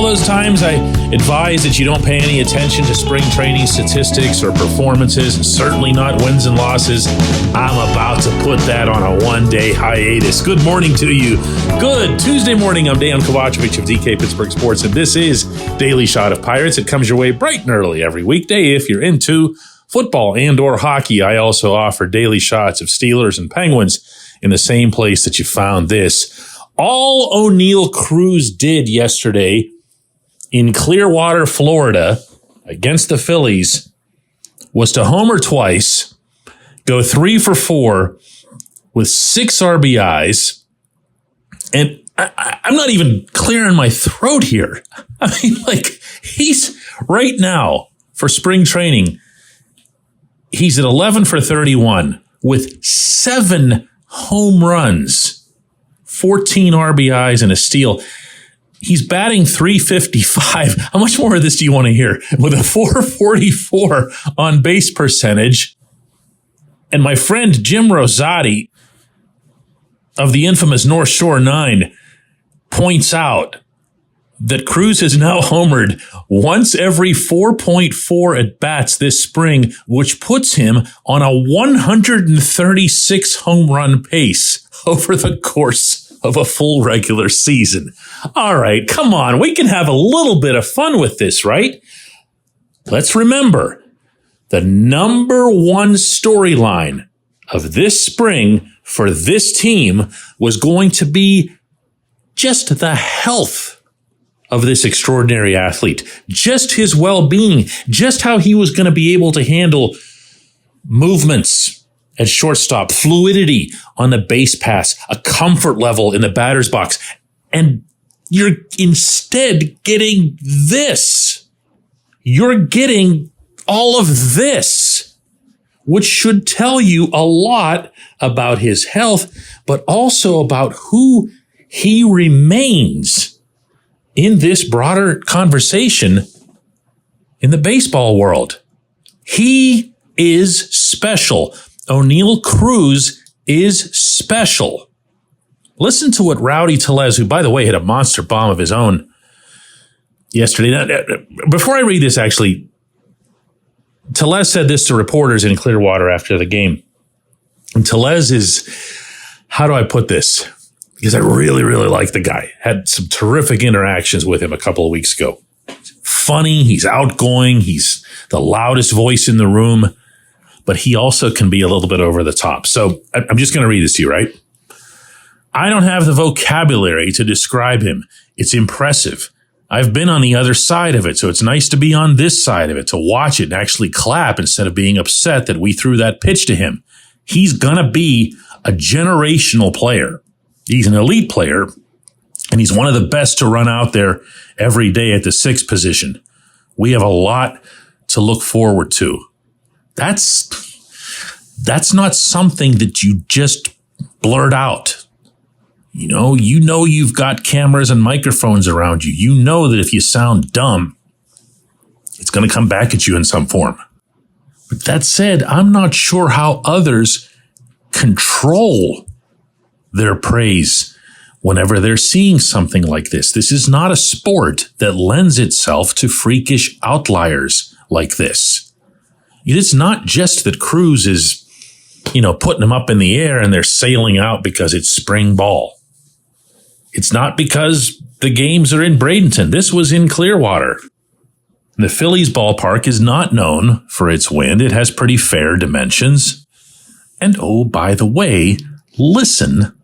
those times I advise that you don't pay any attention to spring training statistics or performances, and certainly not wins and losses. I'm about to put that on a one-day hiatus. Good morning to you. Good Tuesday morning. I'm Dejan Kovacevic of DK Pittsburgh Sports, and this is Daily Shot of Pirates. It comes your way bright and early every weekday if you're into football and or hockey. I also offer daily shots of Steelers and Penguins in the same place that you found this. All Oneil Cruz did yesterday in Clearwater, Florida, against the Phillies was to homer twice, go 3 for 4 with 6 RBIs, and I'm not even clearing my throat here. I mean, like, he's right now for spring training, he's at 11 for 31 with 7 home runs. 14 RBIs and a steal. He's batting .355. How much more of this do you want to hear? With a .444 on base percentage. And my friend Jim Rosati of the infamous North Shore 9 points out that Cruz has now homered once every 4.4 at-bats this spring, which puts him on a 136 home run pace over the course of a full regular season. All right, come on. We can have a little bit of fun with this, right? Let's remember, the number one storyline of this spring for this team was going to be just the health of this extraordinary athlete, just his well-being, just how he was going to be able to handle movements at shortstop, fluidity on the base pass, a comfort level in the batter's box. And you're instead getting this. You're getting all of this, which should tell you a lot about his health, but also about who he remains in this broader conversation in the baseball world. He is special. Oneil Cruz is special. Listen to what Rowdy Tellez, who, by the way, hit a monster bomb of his own yesterday. Now, before I read this, actually, Tellez said this to reporters in Clearwater after the game. And Tellez is, how do I put this? Because I really, really like the guy. Had some terrific interactions with him a couple of weeks ago. Funny, he's outgoing, he's the loudest voice in the room, but he also can be a little bit over the top. So I'm just going to read this to you, right? I don't have the vocabulary to describe him. It's impressive. I've been on the other side of it, so it's nice to be on this side of it, to watch it and actually clap instead of being upset that we threw that pitch to him. He's going to be a generational player. He's an elite player, and he's one of the best to run out there every day at the 6th position. We have a lot to look forward to. That's not something that you just blurt out. You know you've got cameras and microphones around you. You know that if you sound dumb, it's going to come back at you in some form. But that said, I'm not sure how others control their praise whenever they're seeing something like this. This is not a sport that lends itself to freakish outliers like this. It's not just that Cruz is, putting them up in the air and they're sailing out because it's spring ball. It's not because the games are in Bradenton. This was in Clearwater. The Phillies ballpark is not known for its wind. It has pretty fair dimensions. And oh, by the way, listen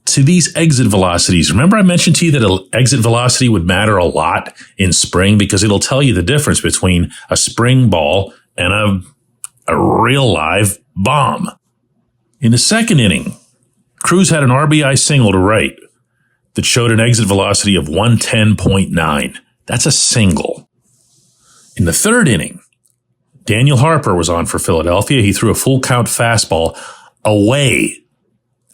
to these exit velocities. Remember I mentioned to you that an exit velocity would matter a lot in spring because it'll tell you the difference between a spring ball and a real live bomb. In the second inning, Cruz had an RBI single to right that showed an exit velocity of 110.9. That's a single. In the third inning, Daniel Harper was on for Philadelphia. He threw a full count fastball away,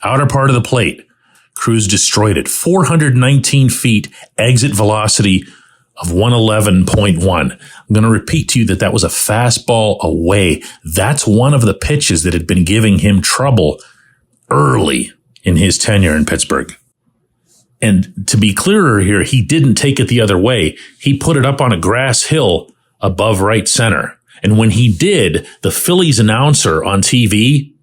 outer part of the plate. Cruz destroyed it. 419 feet, exit velocity of 111.1. I'm going to repeat to you that was a fastball away. That's one of the pitches that had been giving him trouble early in his tenure in Pittsburgh. And to be clearer here, he didn't take it the other way. He put it up on a grass hill above right center. And when he did, the Phillies announcer on TV,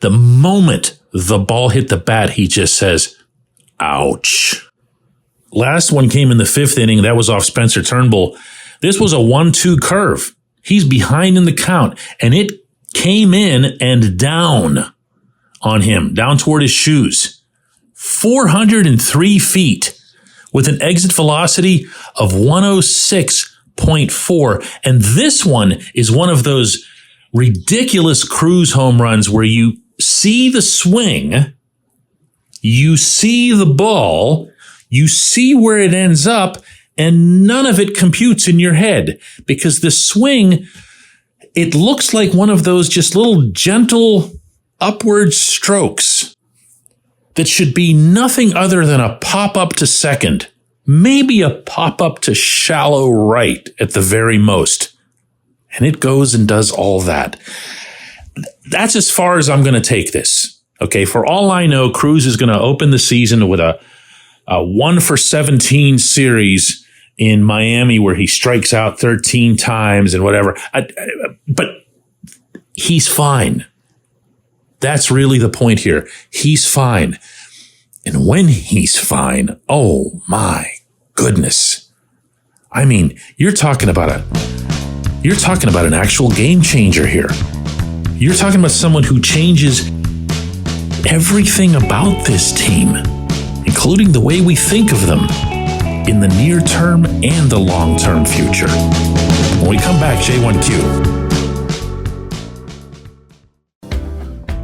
the moment the ball hit the bat, he just says, ouch. Last one came in the 5th inning. That was off Spencer Turnbull. This was a 1-2 curve. He's behind in the count, and it came in and down on him, down toward his shoes. 403 feet with an exit velocity of 106.4. And this one is one of those ridiculous Cruz home runs where you see the swing, you see the ball, you see where it ends up, and none of it computes in your head because the swing, it looks like one of those just little gentle upward strokes that should be nothing other than a pop up to second, maybe a pop up to shallow right at the very most. And it goes and does all that. That's as far as I'm going to take this. Okay. For all I know, Cruz is going to open the season with a 1-for-17 series in Miami where he strikes out 13 times and whatever. But he's fine. That's really the point here. He's fine. And when he's fine, oh my goodness. I mean, you're talking about an actual game changer here. You're talking about someone who changes everything about this team, including the way we think of them in the near term and the long term future. When we come back, J1Q.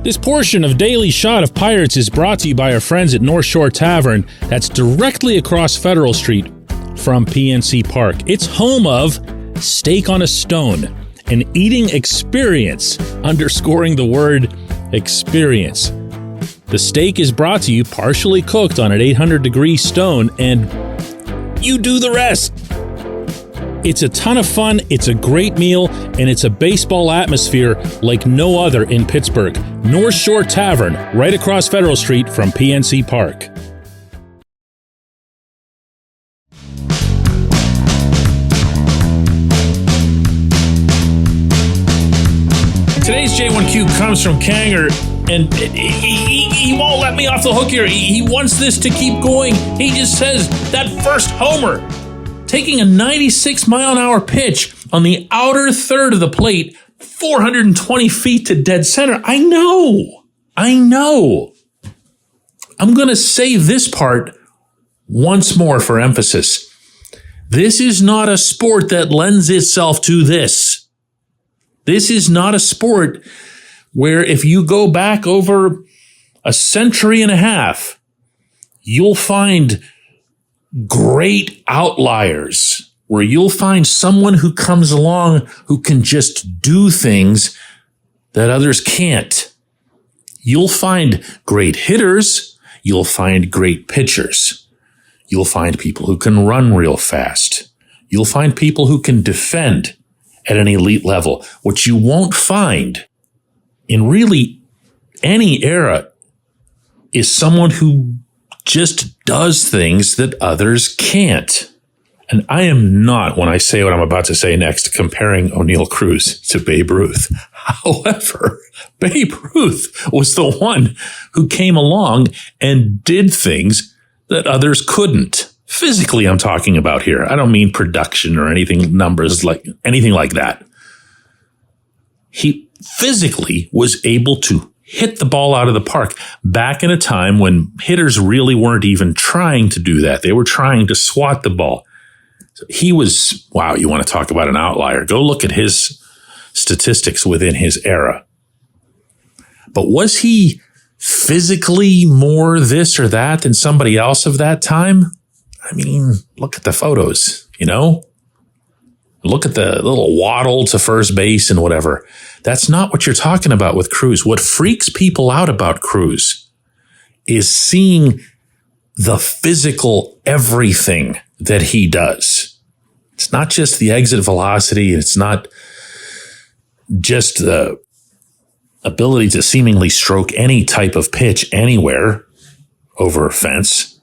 This portion of Daily Shot of Pirates is brought to you by our friends at North Shore Tavern that's directly across Federal Street from PNC Park. It's home of Steak on a Stone, an eating experience, underscoring the word experience. The steak is brought to you partially cooked on an 800-degree stone, and you do the rest. It's a ton of fun, it's a great meal, and it's a baseball atmosphere like no other in Pittsburgh. North Shore Tavern, right across Federal Street from PNC Park. Today's J1Q comes from Kanger, and he won't let me off the hook here. He wants this to keep going. He just says that first homer, taking a 96-mile-an-hour pitch on the outer third of the plate, 420 feet to dead center. I know. I'm going to say this part once more for emphasis. This is not a sport that lends itself to this. This is not a sport where if you go back over a century and a half, you'll find great outliers, where you'll find someone who comes along who can just do things that others can't. You'll find great hitters. You'll find great pitchers. You'll find people who can run real fast. You'll find people who can defend at an elite level. What you won't find in really any era is someone who just does things that others can't. And I am not, when I say what I'm about to say next, comparing Oneil Cruz to Babe Ruth. However, Babe Ruth was the one who came along and did things that others couldn't. Physically, I'm talking about here. I don't mean production or anything, numbers, like anything like that. He physically was able to hit the ball out of the park back in a time when hitters really weren't even trying to do that. They were trying to swat the ball. So he was, wow, you want to talk about an outlier. Go look at his statistics within his era. But was he physically more this or that than somebody else of that time? I mean, look at the photos, Look at the little waddle to first base and whatever. That's not what you're talking about with Cruz. What freaks people out about Cruz is seeing the physical everything that he does. It's not just the exit velocity. It's not just the ability to seemingly stroke any type of pitch anywhere over a fence.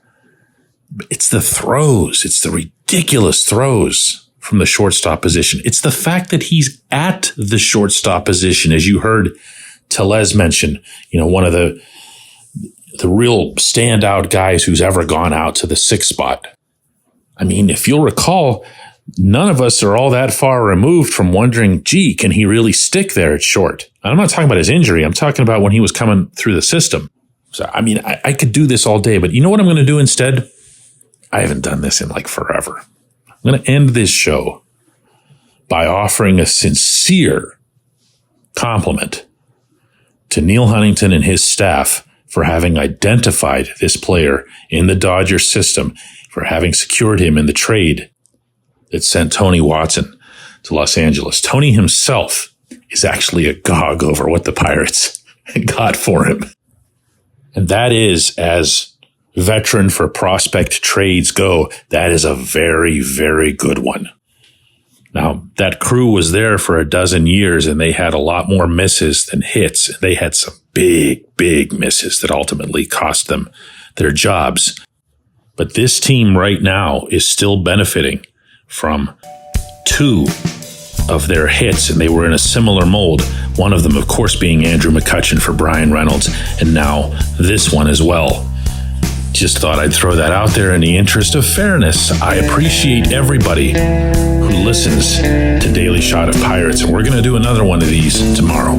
It's the throws. It's the ridiculous throws from the shortstop position. It's the fact that he's at the shortstop position, as you heard Tellez mention, one of the real standout guys who's ever gone out to the 6th spot. I mean, if you'll recall, none of us are all that far removed from wondering, gee, can he really stick there at short? I'm not talking about his injury. I'm talking about when he was coming through the system. So, I mean, I could do this all day, but you know what I'm going to do instead? I haven't done this in like forever. I'm going to end this show by offering a sincere compliment to Neil Huntington and his staff for having identified this player in the Dodgers system, for having secured him in the trade that sent Tony Watson to Los Angeles. Tony himself is actually agog over what the Pirates got for him. And that is, as veteran for prospect trades go, that is a very, very good one. Now, that crew was there for a dozen years, and they had a lot more misses than hits. They had some big, big misses that ultimately cost them their jobs. But this team right now is still benefiting from 2 of their hits, and they were in a similar mold. One of them, of course, being Andrew McCutchen for Brian Reynolds, and now this one as well. Just thought I'd throw that out there in the interest of fairness. I appreciate everybody who listens to Daily Shot of Pirates, and we're going to do another one of these tomorrow.